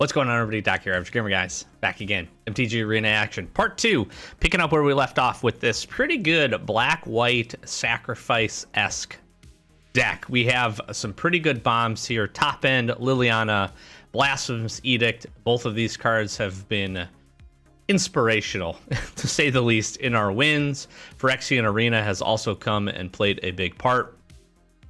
What's going on, everybody? Doc here, Average Gamer Guys, back again. MTG Arena Action, Part 2, picking up where we left off with this pretty good black-white sacrifice-esque deck. We have some pretty good bombs here. Top end, Liliana, Blasphemous Edict. Both of these cards have been inspirational, to say the least, in our wins. Phyrexian Arena has also come and played a big part.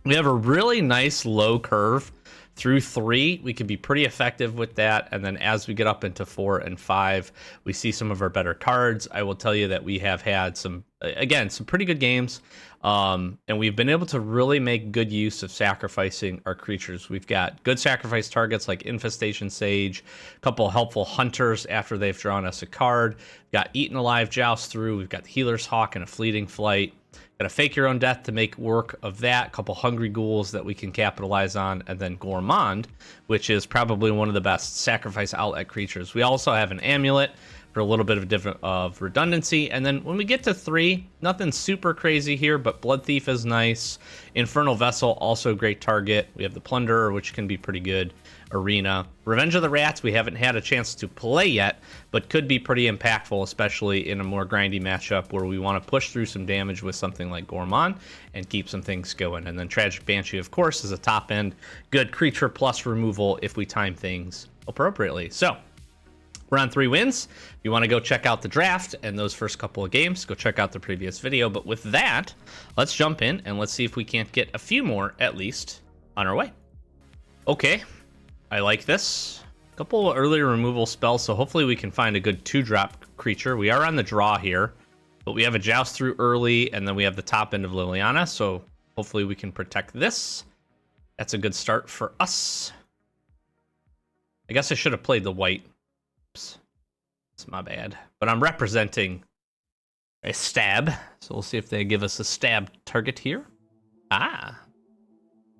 We have a really nice low curve through 3. We can be pretty effective with that, and then as we get up into 4 and 5, we see some of our better cards. I will tell you that we have had some pretty good games, and we've been able to really make good use of sacrificing our creatures. We've got good sacrifice targets like Infestation Sage, a couple helpful hunters after they've drawn us a card. We've got Eaten Alive Joust Through, we've got the Healer's Hawk and a Fleeting Flight. Got a Fake Your Own Death to make work of that, a couple Hungry Ghouls that we can capitalize on, and then Gourmand, which is probably one of the best sacrifice outlet creatures. We also have an Amulet for a little bit of redundancy, and then when we get to 3, nothing super crazy here, but Blood Thief is nice. Infernal Vessel, also a great target. We have the Plunderer, which can be pretty good. Arena. Revenge of the Rats, we haven't had a chance to play yet, but could be pretty impactful, especially in a more grindy matchup where we want to push through some damage with something like Gourmand and keep some things going. And then Tragic Banshee, of course, is a top end good creature plus removal if we time things appropriately. So we're on 3 wins. If you want to go check out the draft and those first couple of games, go check out the previous video. But with that, let's jump in and let's see if we can't get a few more, at least, on our way. Okay, I like this. A couple early removal spells, so hopefully we can find a good 2-drop creature. We are on the draw here, but we have a Joust Through early, and then we have the top end of Liliana, so hopefully we can protect this. That's a good start for us. I guess I should have played the white. Oops. It's my bad. But I'm representing a stab, so we'll see if they give us a stab target here. Ah.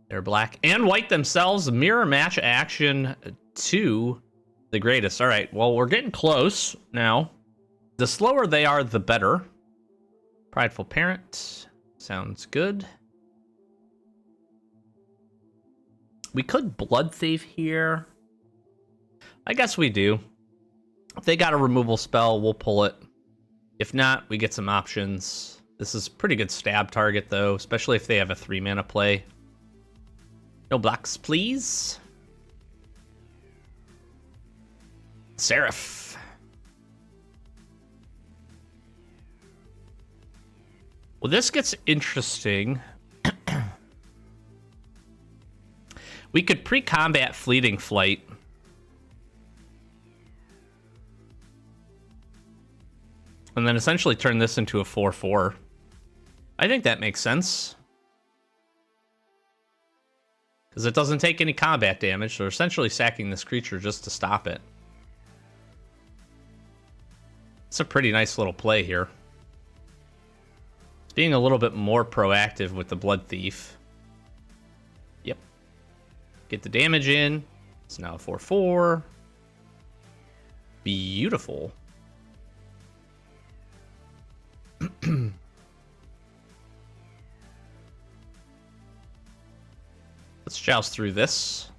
They're black and white themselves. Mirror match action to the greatest. All right, well, we're getting close now. The slower they are, the better. Prideful Parent. Sounds good. We could Blood Thief here. I guess we do. If they got a removal spell, we'll pull it. If not, we get some options. This is pretty good stab target, though, especially if they have a 3-mana play. No blocks, please. Seraph. Well, this gets interesting. We could pre-combat Fleeting Flight. And then essentially turn this into a 4/4. I think that makes sense. Because it doesn't take any combat damage, so we're essentially sacking this creature just to stop it. It's a pretty nice little play here. It's being a little bit more proactive with the Blood Thief. Yep. Get the damage in. It's now a 4/4. Beautiful. Let's joust through this.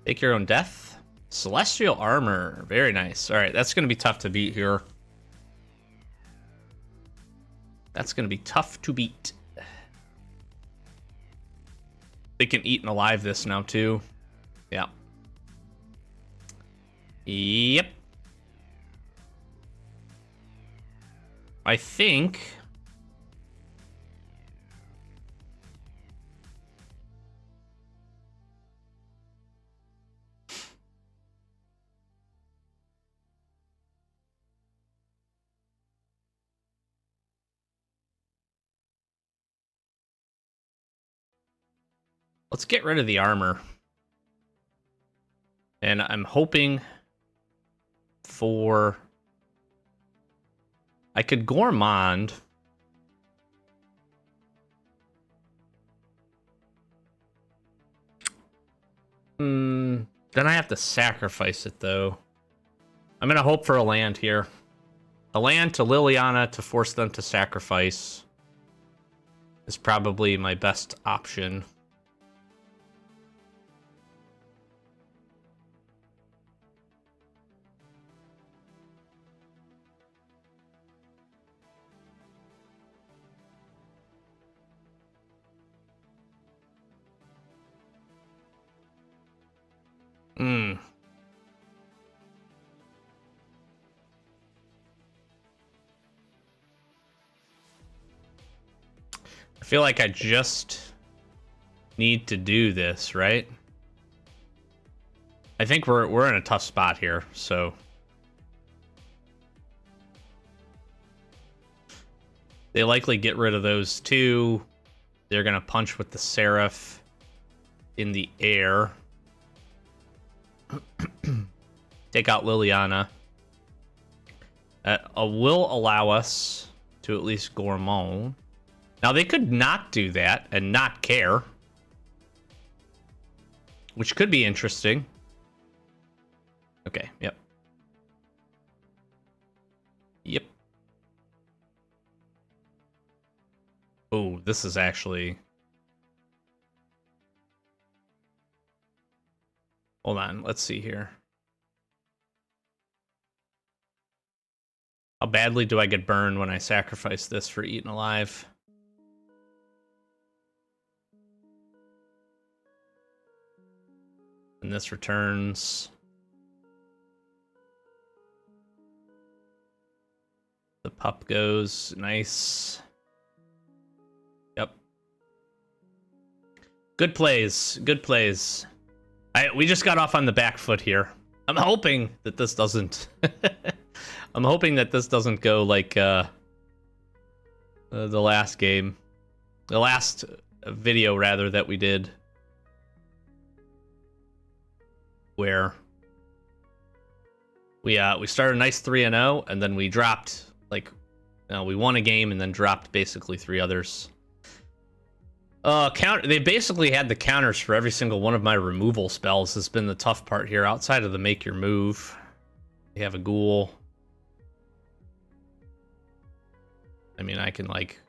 Take Your Own Death. Celestial Armor. Very nice. All right, that's going to be tough to beat here. That's going to be tough to beat. They can Eaten Alive this now, too. Yeah. Yep. I think... let's get rid of the armor. And I'm hoping for... I could Gourmand. Then I have to sacrifice it, though. I'm going to hope for a land here. A land to Liliana to force them to sacrifice is probably my best option. Hmm. I feel like I just need to do this, right? I think we're in a tough spot here, so they likely get rid of those two. They're gonna punch with the Seraph in the air. Take out Liliana. Will allow us to at least Gourmand. Now, they could not do that and not care, which could be interesting. Okay, yep. Yep. Oh, this is actually... Hold on, let's see here. How badly do I get burned when I sacrifice this for Eaten Alive? And this returns. The pup goes. Nice. Yep. Good plays. Good plays. We just got off on the back foot here. I'm hoping that this doesn't... I'm hoping that this doesn't go like the last game. The last video, rather, that we did. Where we started a nice 3-0, and then we dropped, like, we won a game and then dropped basically 3 others. They basically had the counters for every single one of my removal spells. Has been the tough part here, outside of the make your move. They have a ghoul. I mean, I can, like,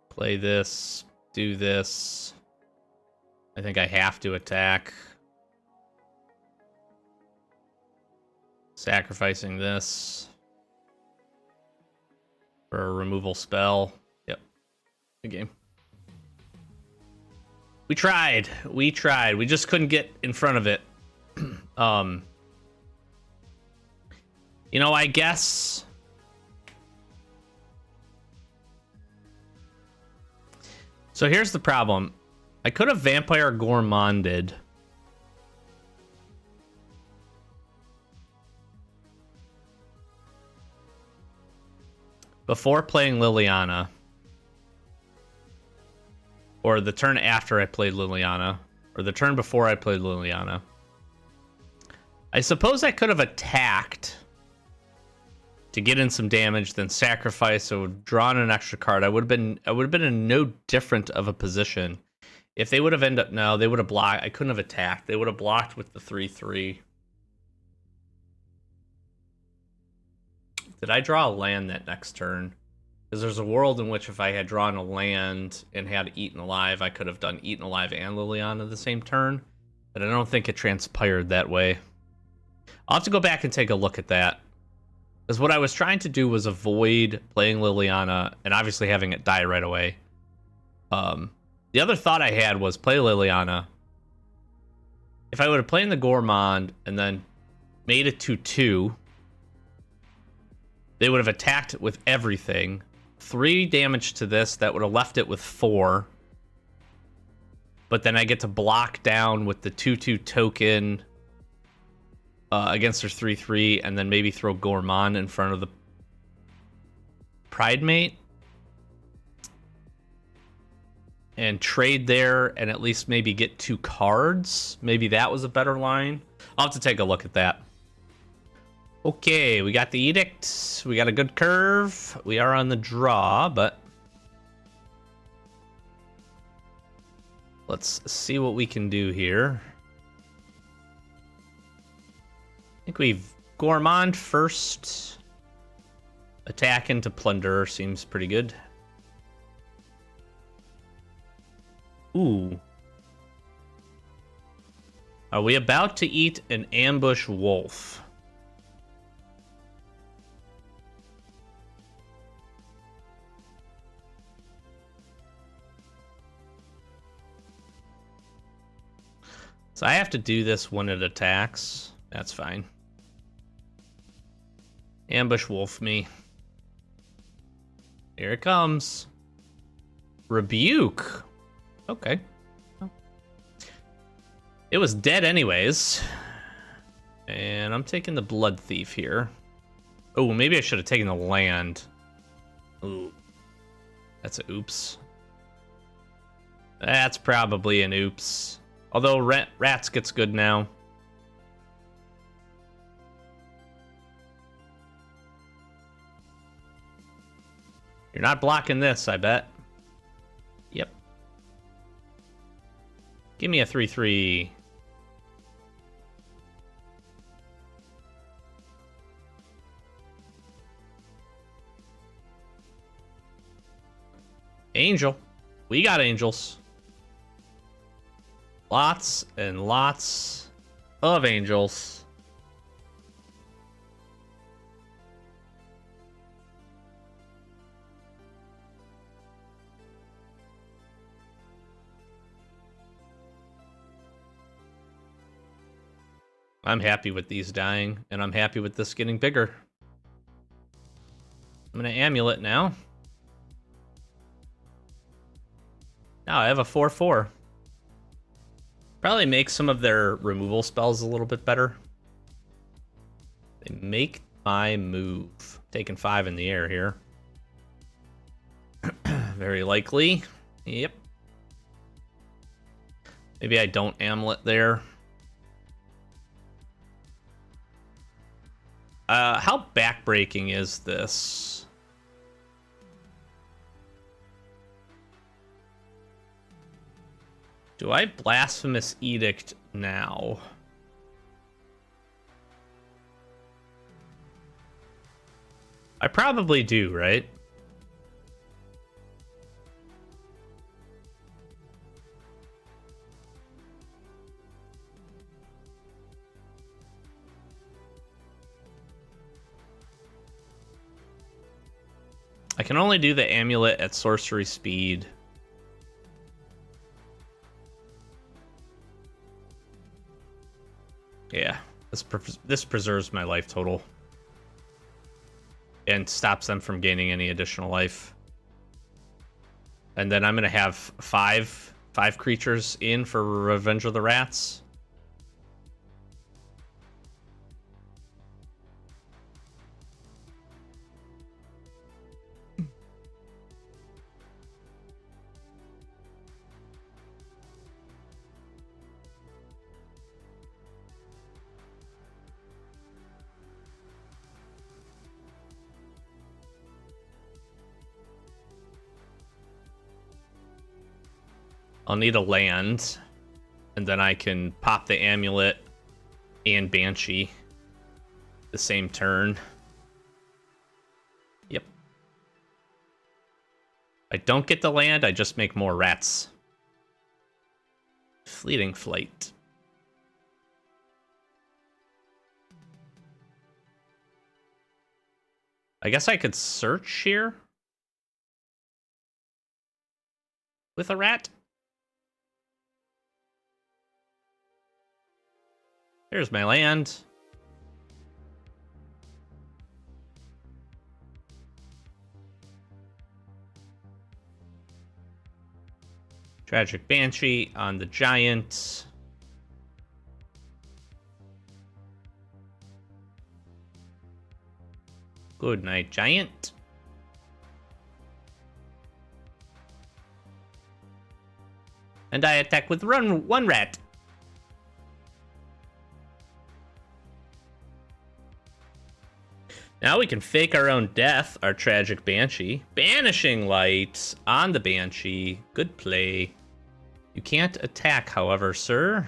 play this, do this. I think I have to attack. Sacrificing this for a removal spell. Yep. Good game. We tried. We tried. We just couldn't get in front of it. You know, I guess... So here's the problem. I could have Vampire Gourmanded. Before playing Liliana. Or the turn after I played Liliana. Or the turn before I played Liliana. I suppose I could have attacked to get in some damage, then sacrifice or drawn an extra card. I would have been in no different of a position. If they would have ended up... No, they would have blocked. I couldn't have attacked. They would have blocked with the 3/3. Did I draw a land that next turn? Because there's a world in which if I had drawn a land and had Eaten Alive, I could have done Eaten Alive and Liliana the same turn. But I don't think it transpired that way. I'll have to go back and take a look at that. Because what I was trying to do was avoid playing Liliana and obviously having it die right away. The other thought I had was play Liliana. If I would have played the Gourmand and then made it 2/2, they would have attacked with everything. 3 damage to this, that would have left it with 4. But then I get to block down with the 2/2 token against their 3/3, and then maybe throw Gourmand in front of the Pridemate. And trade there and at least maybe get 2 cards. Maybe that was a better line. I'll have to take a look at that. Okay, we got the Edict. We got a good curve. We are on the draw, but let's see what we can do here. I think we've Gourmand first. Attack into Plunder seems pretty good. Ooh. Are we about to eat an ambush wolf? So I have to do this when it attacks. That's fine. Ambush wolf me. Here it comes. Rebuke. Okay. It was dead anyways. And I'm taking the blood thief here. Oh, maybe I should have taken the land. Ooh. That's a oops. That's probably an oops. Although rats gets good now. You're not blocking this, I bet. Yep. Give me a 3/3. Angel. We got angels. Lots and lots of angels. I'm happy with these dying, and I'm happy with this getting bigger. I'm gonna amulet now. Now I have a 4/4. Probably make some of their removal spells a little bit better. They make my move. Taking 5 in the air here. Very likely. Yep. Maybe I don't amulet there. How backbreaking is this? Do I Blasphemous Edict now? I probably do, right? I can only do the amulet at sorcery speed. Yeah, this preserves my life total. And stops them from gaining any additional life. And then I'm going to have five creatures in for Revenge of the Rats. I'll need a land, and then I can pop the amulet and Banshee the same turn. Yep. I don't get the land, I just make more rats. Fleeting Flight. I guess I could search here with a rat. There's my land. Tragic Banshee on the giant. Good night, giant. And I attack with one rat. Now we can fake our own death, our Tragic Banshee. Banishing Light on the Banshee. Good play. You can't attack, however, sir.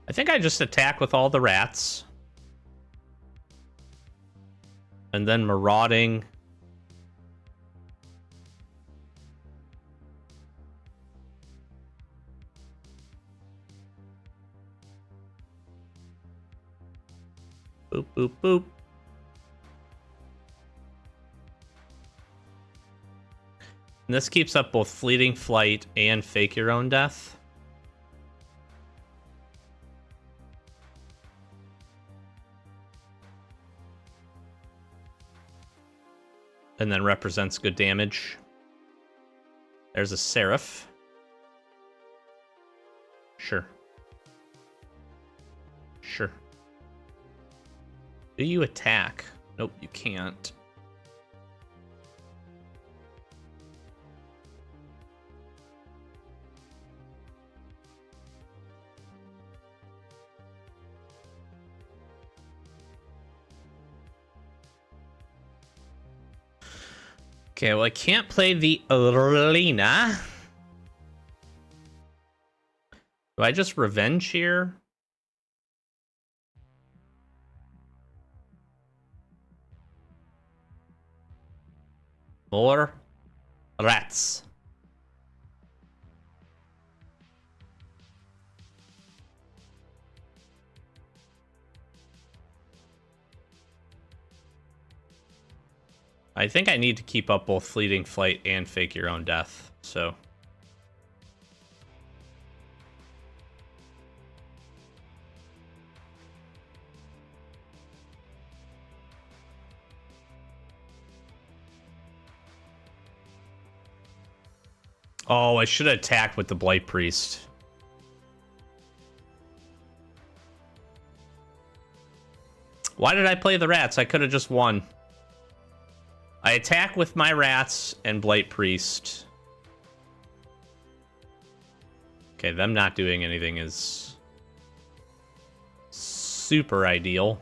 I think I just attack with all the rats. And then marauding. Boop, boop, boop. And this keeps up both Fleeting Flight and Fake Your Own Death. And then represents good damage. There's a Seraph. Sure. Sure. Do you attack? Nope, you can't. Okay, well, I can't play the arena. Do I just revenge here? More rats. I think I need to keep up both Fleeting Flight and Fake Your Own Death, so... Oh, I should have attacked with the Blight Priest. Why did I play the rats? I could have just won. I attack with my rats and Blight Priest. Okay, them not doing anything is super ideal.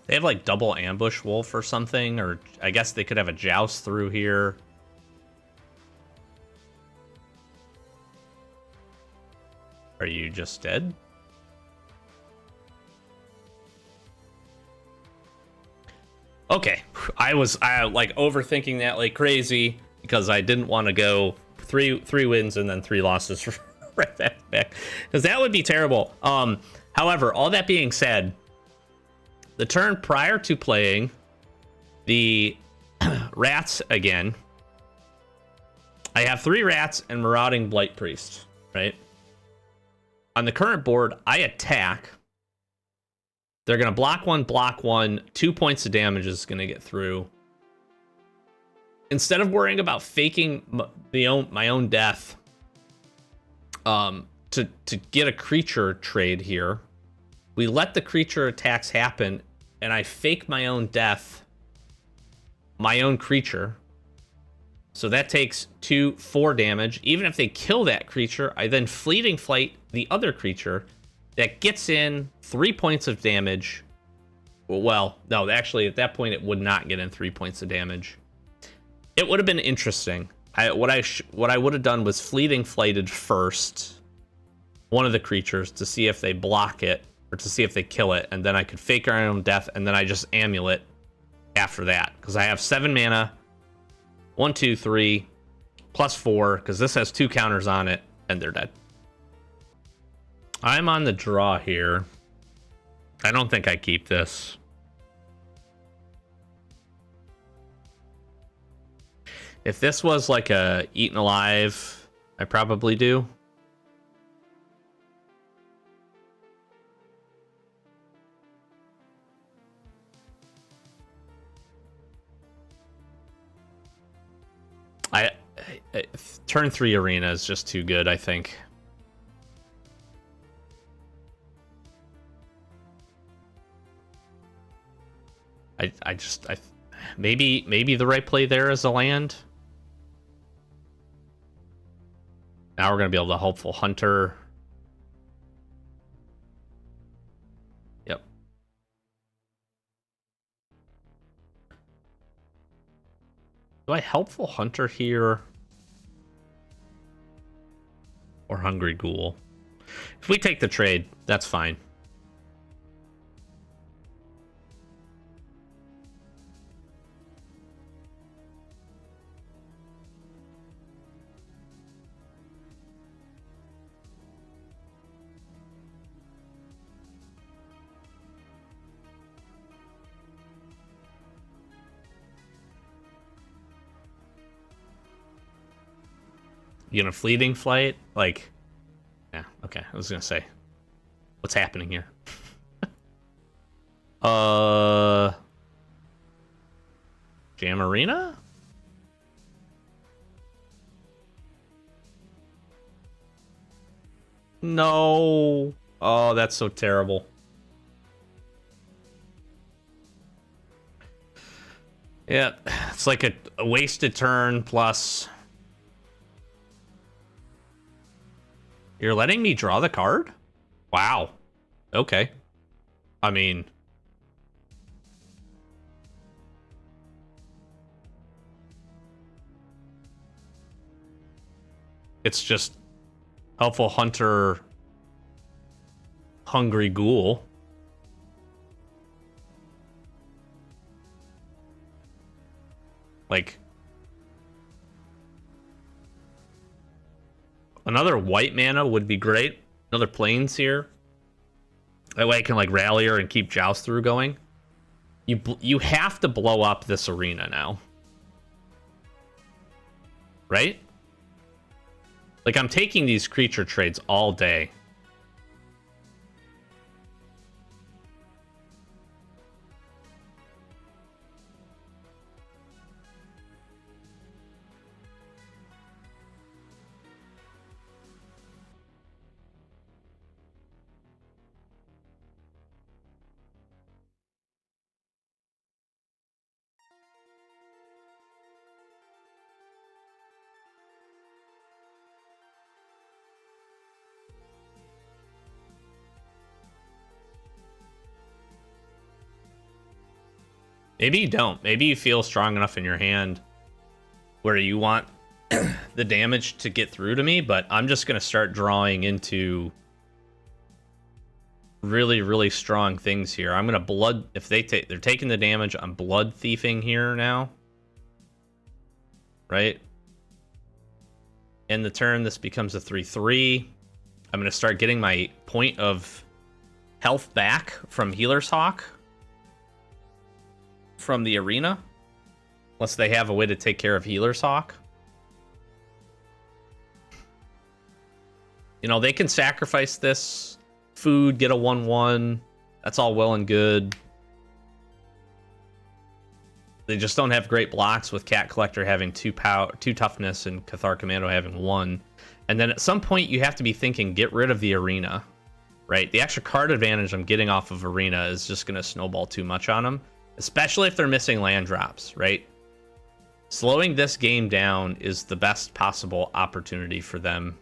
They have like double ambush wolf or something, or I guess they could have a joust through here. Are you just dead? Okay, I was like overthinking that like crazy because I didn't want to go three wins and then 3 losses right back because that would be terrible. However, all that being said, the turn prior to playing the rats again, I have 3 rats and Marauding Blight Priest, right? On the current board, I attack. They're going to block 1, 2 points of damage is going to get through. Instead of worrying about faking my own death to get a creature trade here, we let the creature attacks happen, and I fake my own death, my own creature. So that takes 4 damage. Even if they kill that creature, I then Fleeting Flight the other creature. That gets in 3 points of damage. Well, no, actually, at that point, it would not get in 3 points of damage. It would have been interesting. What I would have done was Fleeting Flighted first one of the creatures to see if they block it, or to see if they kill it, and then I could fake our own death, and then I just amulet after that. Because I have 7 mana, 1, 2, 3, plus 4, because this has 2 counters on it, and they're dead. I'm on the draw here. I don't think I keep this. If this was like a Eaten Alive, I probably do. Turn 3 arena is just too good, I think. Maybe the right play there is a land. Now we're gonna be able to Hopeful Hunter. Yep. Do I Helpful Hunter here? Or Hungry Ghoul? If we take the trade, that's fine. You gonna Fleeting Flight? Like, yeah, okay. I was gonna say, what's happening here? Jam Arena? No. Oh, that's so terrible. Yeah, it's like a wasted turn plus... You're letting me draw the card? Wow. Okay. I mean... It's just Helpful Hunter, Hungry Ghoul. Like, another white mana would be great. Another Plains here. That way I can like rally her and keep Joust through going. You have to blow up this arena now. Right? Like, I'm taking these creature trades all day. Maybe you don't. Maybe you feel strong enough in your hand where you want the damage to get through to me, but I'm just going to start drawing into really, really strong things here. I'm going to blood... If they're taking the damage, I'm blood thiefing here now. Right? In the turn, this becomes a 3/3. I'm going to start getting my point of health back from Healer's Hawk. From the arena, unless they have a way to take care of Healer's Hawk. You know, they can sacrifice this food, get a 1/1. That's all well and good. They just don't have great blocks with Cat Collector having 2 toughness and Cathar Commando having 1. And then at some point you have to be thinking, get rid of the arena, right? The extra card advantage I'm getting off of arena is just going to snowball too much on them. Especially if they're missing land drops, right? Slowing this game down is the best possible opportunity for them.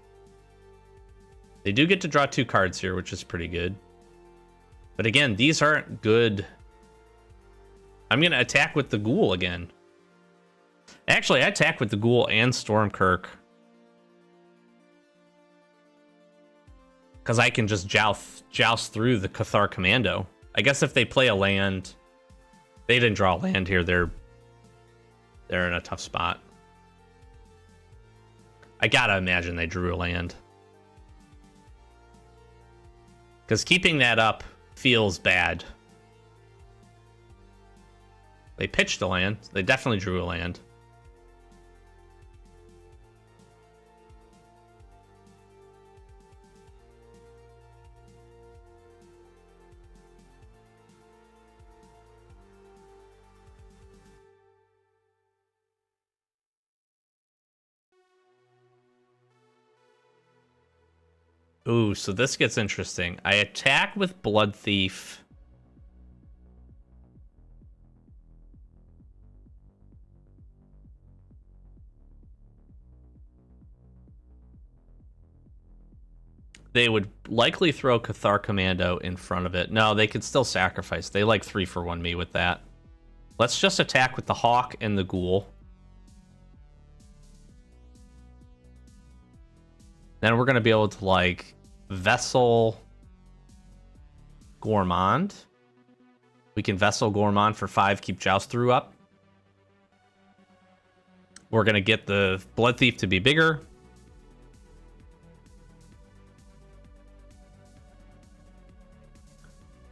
They do get to draw 2 cards here, which is pretty good. But again, these aren't good. I'm going to attack with the Ghoul again. Actually, I attack with the Ghoul and Stormkirk. Because I can just joust through the Cathar Commando. I guess if they play a land... They didn't draw a land here. They're in a tough spot. I gotta imagine they drew a land. Because keeping that up feels bad. They pitched a land. They definitely drew a land. Ooh, so this gets interesting. I attack with Blood Thief. They would likely throw Cathar Commando in front of it. No, they could still sacrifice. They like 3-for-1 me with that. Let's just attack with the Hawk and the Ghoul. Then we're going to be able to, like, Vessel Gourmand. We can Vessel Gourmand for 5, keep Joust Through up. We're going to get the Blood Thief to be bigger.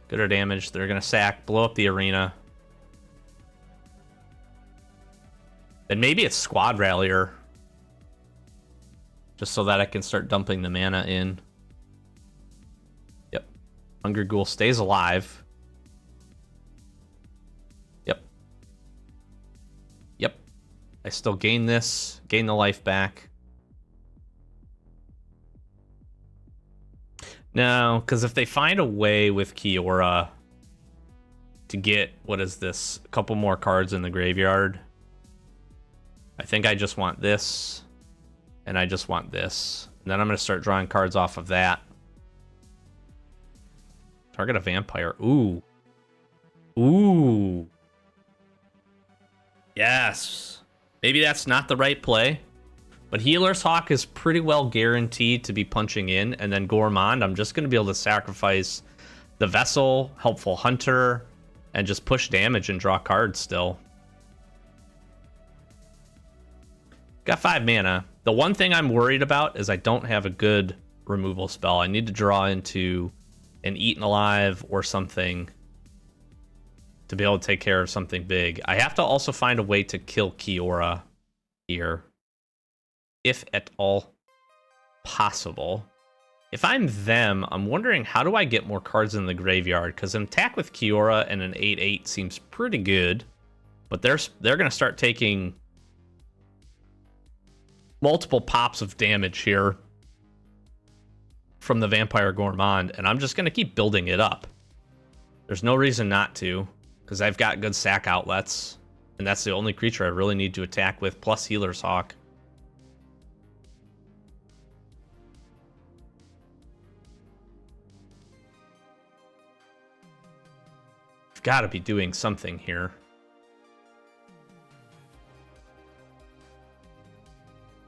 Gooder damage. They're going to sack, blow up the arena. Then maybe it's Squad Rallier. Just so that I can start dumping the mana in. Yep. Hungry Ghoul stays alive. Yep. Yep. I still gain this. Gain the life back. No, because if they find a way with Kiora to get, what is this, a couple more cards in the graveyard, I think I just want this, and I just want this. And then I'm going to start drawing cards off of that. Target a vampire. Ooh. Ooh. Yes. Maybe that's not the right play. But Healer's Hawk is pretty well guaranteed to be punching in. And then Gourmand, I'm just going to be able to sacrifice the Vessel, Helpful Hunter, and just push damage and draw cards still. Got 5 mana. The one thing I'm worried about is I don't have a good removal spell. I need to draw into an Eaten Alive or something to be able to take care of something big. I have to also find a way to kill Kiora here, if at all possible. If I'm them, I'm wondering, how do I get more cards in the graveyard? Because an attack with Kiora and an 8/8 seems pretty good, but they're going to start taking multiple pops of damage here from the Vampire Gourmand, and I'm just going to keep building it up. There's no reason not to, because I've got good sack outlets, and that's the only creature I really need to attack with, plus Healer's Hawk. I've got to be doing something here.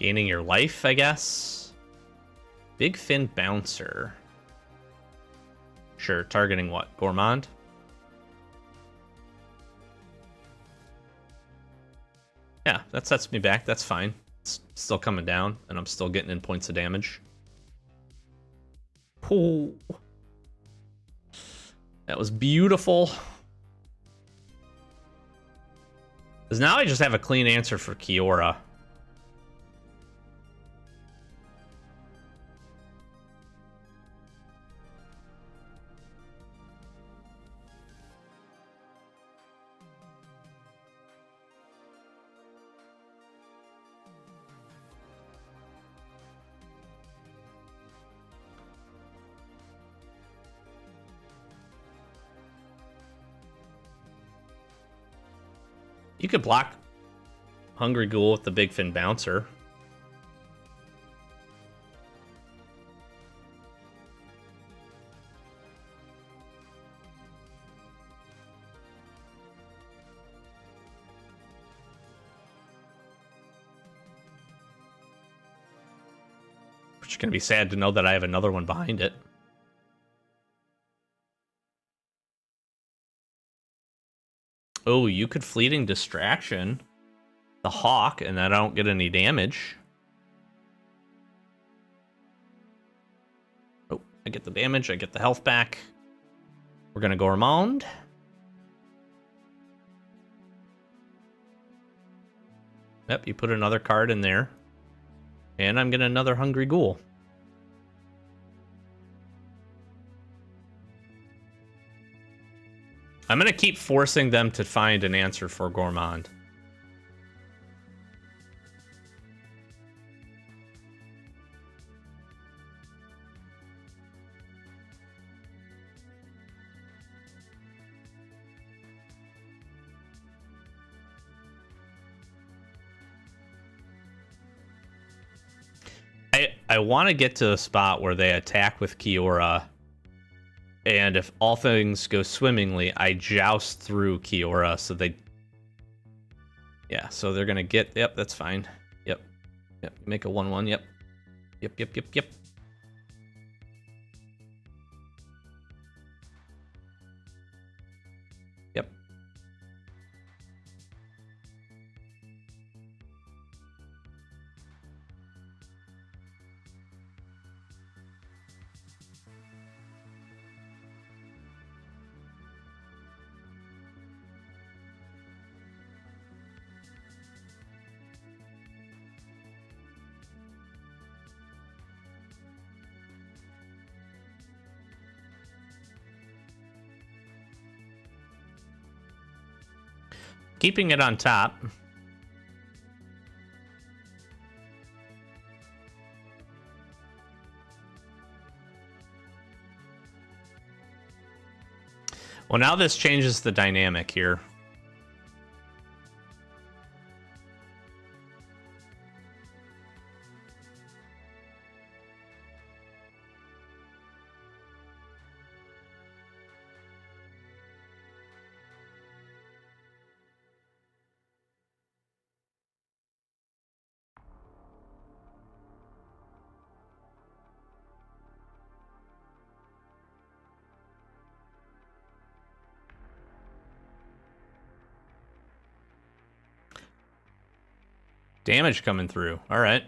Gaining your life, I guess. Big Fin Bouncer. Sure, targeting what? Gourmand? Yeah, that sets me back. That's fine. It's still coming down, and I'm still getting in points of damage. Ooh. That was beautiful. Because now I just have a clean answer for Kiora. You could block Hungry Ghoul with the Big Fin Bouncer. But you're going to be sad to know that I have another one behind it. Oh, you could Fleeting Distraction the Hawk, and I don't get any damage. Oh, I get the damage, I get the health back. We're gonna go Gourmand. Yep, you put another card in there. And I'm getting another Hungry Ghoul. I'm going to keep forcing them to find an answer for Gourmand. I want to get to a spot where they attack with Kiora, and if all things go swimmingly, I joust through Kiora, so they... Yeah, so they're going to get... Yep, that's fine. Yep. Yep, make a 1/1, yep. Yep, yep, yep, yep. Yep. Keeping it on top. Well, now this changes the dynamic here. Damage coming through. All right.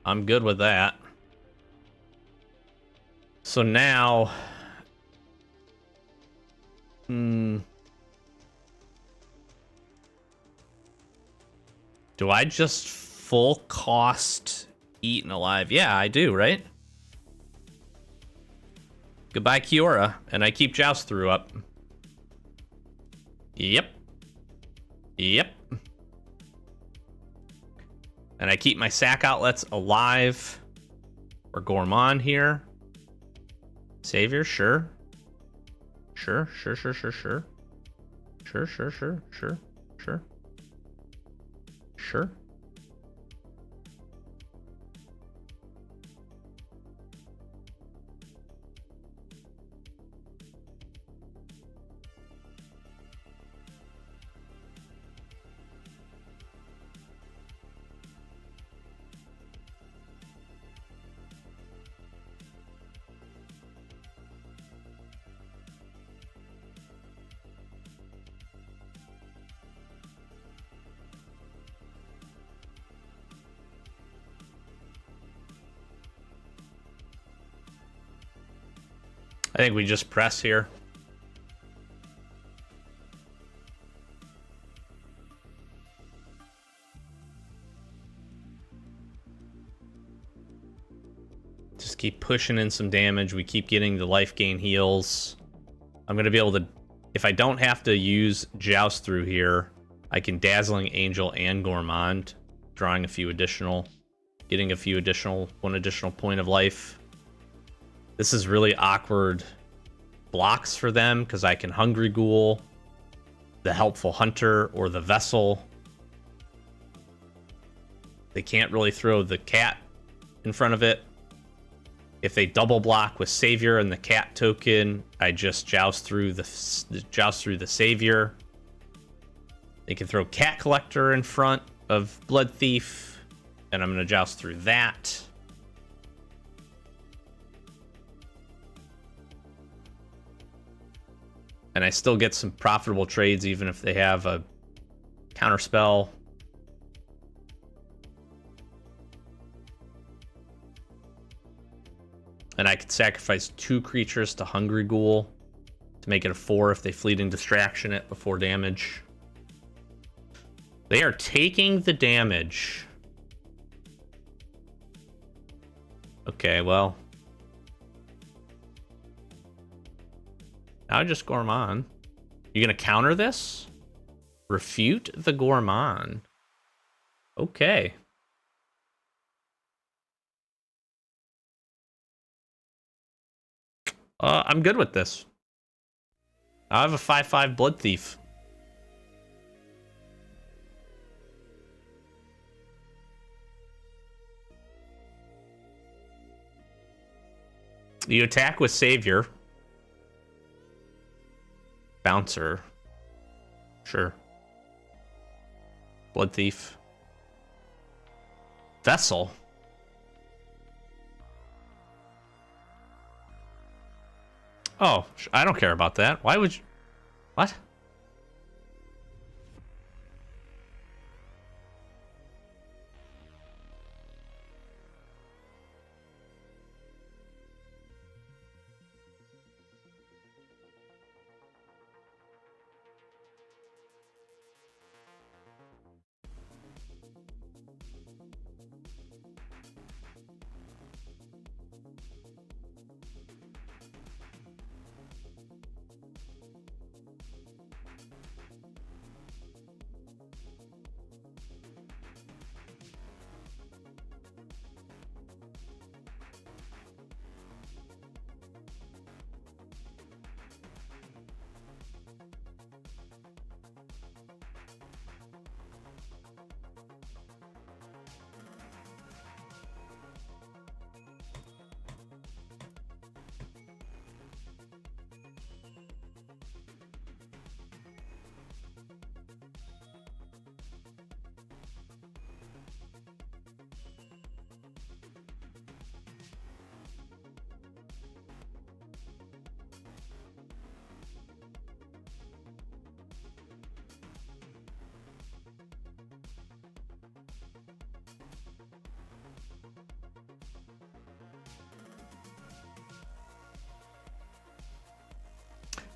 I'm good with that. So now... do I just full cost Eaten Alive? Yeah, I do, right? Goodbye, Kiora. And I keep Joust Through up. Yep. Yep. And I keep my sack outlets alive. Or Gourmand here. Savior, sure. Sure. Sure. I think we just press here. Just keep pushing in some damage. We keep getting the life gain heals. I'm going to be able to... If I don't have to use Joust Through here, I can Dazzling Angel and Gourmand, drawing a few additional... Getting a few additional... One additional point of life. This is really awkward blocks for them, because I can Hungry Ghoul, the Helpful Hunter, or the Vessel. They can't really throw the cat in front of it. If they double block with Savior and the cat token, I just joust through the Savior. They can throw Cat Collector in front of Blood Thief, and I'm going to joust through that. And I still get some profitable trades even if they have a counterspell. And I could sacrifice 2 creatures to Hungry Ghoul to make it a 4 if they Fleeting Distraction it before damage. They are taking the damage. Okay, well. Now I just Gourmand. You gonna counter this? Refute the Gourmand. Okay. I'm good with this. I have a 5/5 Blood Thief. You attack with Savior. Bouncer. Sure. Blood Thief. Vessel. Oh, I don't care about that. Why would you... What?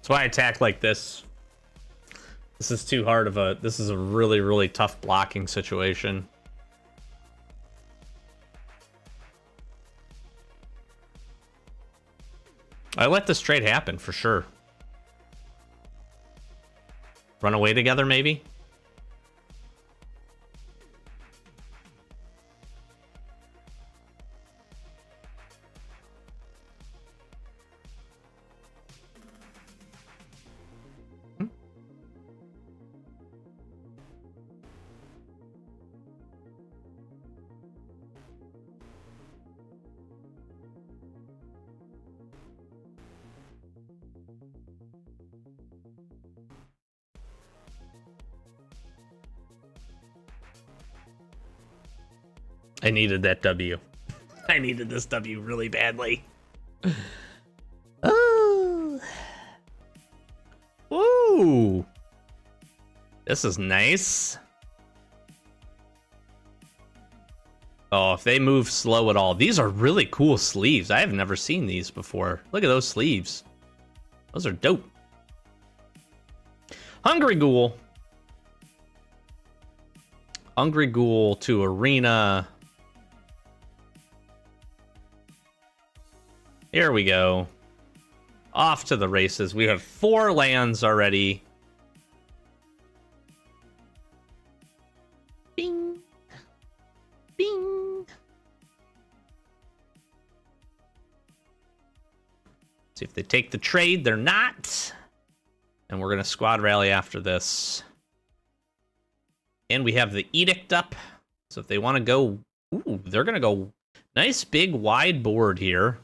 That's why I attack like this. This is too hard of a... This is a really, really tough blocking situation. I let this trade happen, for sure. Run away together, maybe? I needed that W. I needed this W really badly. Oh. Ooh. This is nice. Oh, if they move slow at all. These are really cool sleeves. I have never seen these before. Look at those sleeves. Those are dope. Hungry Ghoul. Hungry Ghoul to Arena. Here we go. Off to the races. We have 4 lands already. Bing. Bing. See if they take the trade. They're not. And we're going to squad rally after this. And we have the Edict up. So if they want to go... Ooh, they're going to go... Nice big wide board here.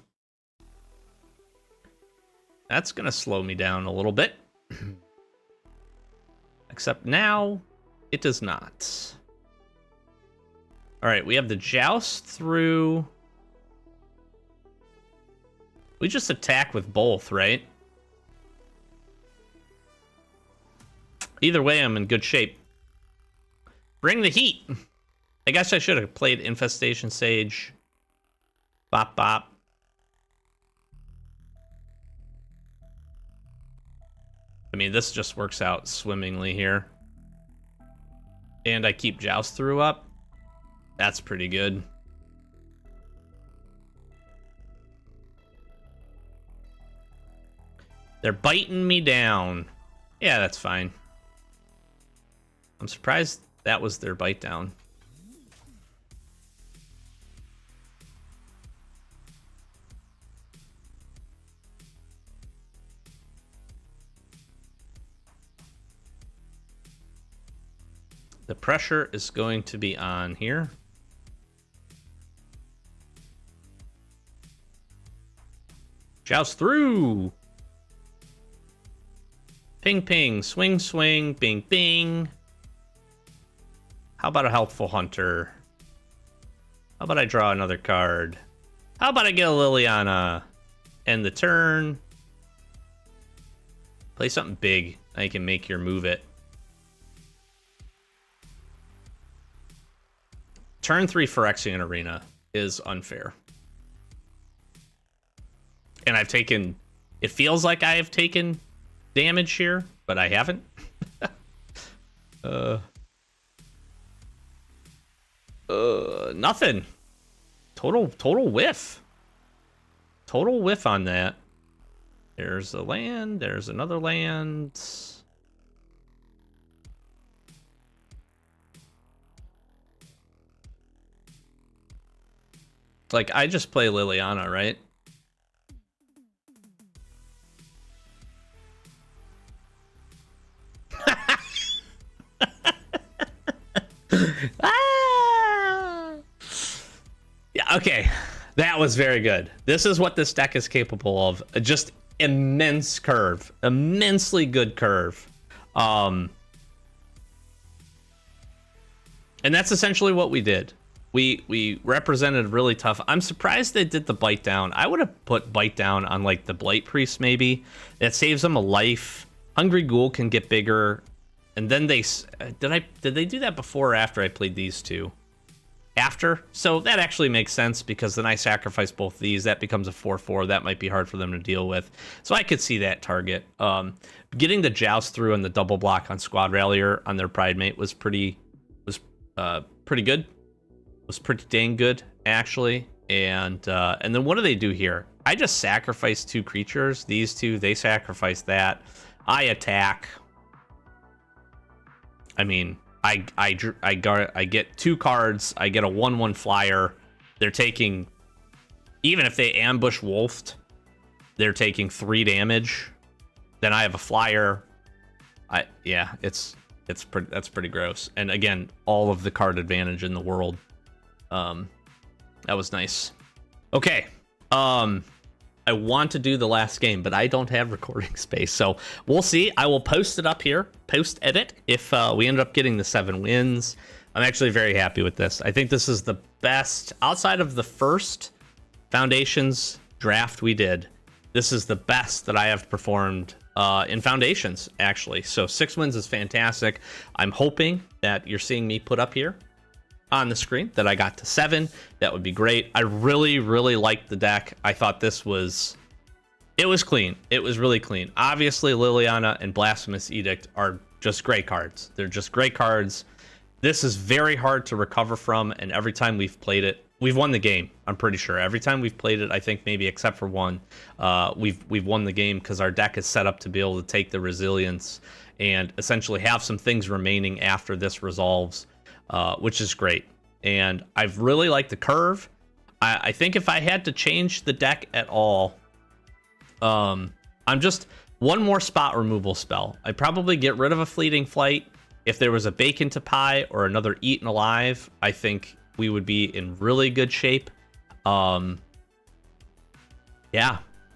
That's going to slow me down a little bit. Except now, it does not. All right, we have the Joust through. We just attack with both, right? Either way, I'm in good shape. Bring the heat. I guess I should have played Infestation Sage. Bop, bop. I mean, this just works out swimmingly here. And I keep Joust through up. That's pretty good. They're biting me down. Yeah, that's fine. I'm surprised that was their bite down. The pressure is going to be on here. Joust through. Ping, ping, swing, swing, bing, bing. How about a Helpful Hunter? How about I draw another card? How about I get a Liliana? End the turn. Play something big. I can make your move it. Turn 3 Phyrexian Arena is unfair. And I've taken... It feels like I have taken damage here, but I haven't. Nothing. Total whiff. Total whiff on that. There's a land. There's another land. Like, I just play Liliana, right? Yeah, okay. That was very good. This is what this deck is capable of. Just immense curve. Immensely good curve. And that's essentially what we did. We represented really tough. I'm surprised they did the bite down. I would have put bite down on like the Blight Priest maybe. That saves them a life. Hungry Ghoul can get bigger. And then they did they do that before or after I played these two? After. So that actually makes sense because then I sacrifice both these. That becomes a 4/4. That might be hard for them to deal with. So I could see that target. Getting the Joust through and the double block on Squad Rallier on their Pridemate was pretty good. Was pretty dang good actually. And then what do they do here? I just sacrifice 2 creatures. These two, they sacrifice that. I attack. I mean, I get 2 cards. I get a 1/1 flyer. They're taking, even if they ambush Wolfed, they're taking 3 damage. Then I have a flyer. Yeah, that's pretty gross. And again, all of the card advantage in the world. That was nice. Okay. I want to do the last game, but I don't have recording space. So we'll see. I will post it up here, post edit, if we end up getting the 7 wins. I'm actually very happy with this. I think this is the best, outside of the first Foundations draft we did, this is the best that I have performed in Foundations, actually. So 6 wins is fantastic. I'm hoping that you're seeing me put up here on the screen that I got to 7. That would be great. I really liked the deck. I thought it was clean. It was really clean. Obviously Liliana and Blasphemous Edict are just great cards. They're just great cards. This is very hard to recover from, and every time we've played it, we've won the game. I'm pretty sure every time we've played it, I think maybe except for one, we've won the game because our deck is set up to be able to take the resilience and essentially have some things remaining after this resolves. Which is great. And I've really liked the curve. I think if I had to change the deck at all, I'm just 1 more spot removal spell. I'd probably get rid of a Fleeting Flight. If there was a Bacon to Pie or another Eaten Alive, I think we would be in really good shape. Yeah,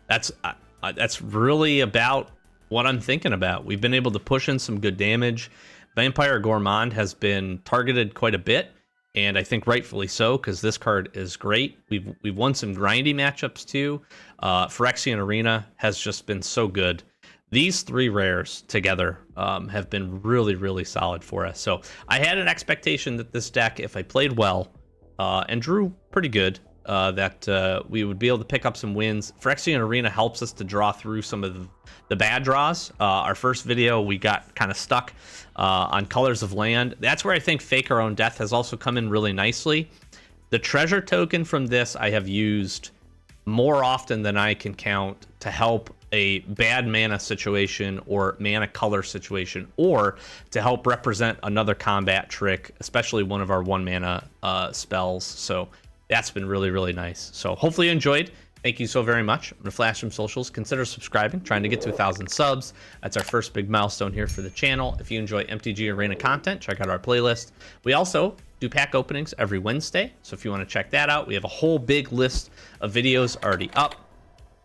that's really about what I'm thinking about. We've been able to push in some good damage. Vampire Gourmand has been targeted quite a bit, and I think rightfully so, because this card is great. We've won some grindy matchups too. Phyrexian Arena has just been so good. These 3 rares together have been really solid for us. So I had an expectation that this deck, if I played well and drew pretty good, that we would be able to pick up some wins. Phyrexian Arena helps us to draw through some of the bad draws. Our first video, we got kind of stuck on Colors of Land. That's where I think Fake Our Own Death has also come in really nicely. The treasure token from this I have used more often than I can count to help a bad mana situation or mana color situation, or to help represent another combat trick, especially one of our 1 mana spells. So that's been really nice. So hopefully you enjoyed. Thank you so very much. I'm going to flash some socials. Consider subscribing, trying to get to 1,000 subs. That's our first big milestone here for the channel. If you enjoy MTG Arena content, check out our playlist. We also do pack openings every Wednesday. So if you want to check that out, we have a whole big list of videos already up.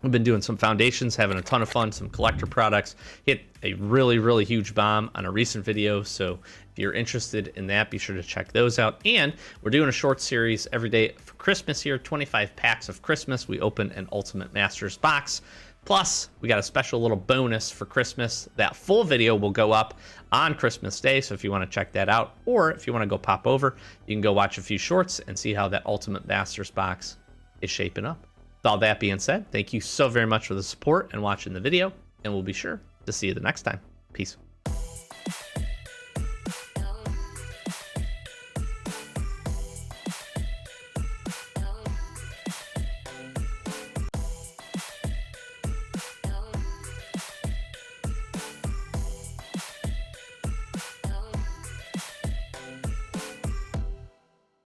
We've been doing some Foundations, having a ton of fun, some collector products. Hit a really huge bomb on a recent video. So if you're interested in that, be sure to check those out. And we're doing a short series every day for Christmas here, 25 packs of Christmas. We open an Ultimate Masters box Plus, we got a special little bonus for Christmas. That full video will go up on Christmas Day, so if you want to check that out, or if you want to go pop over, you can go watch a few shorts and see how that Ultimate Masters box is shaping up. With all that being said, thank you so very much for the support and watching the video, and we'll be sure to see you the next time. Peace.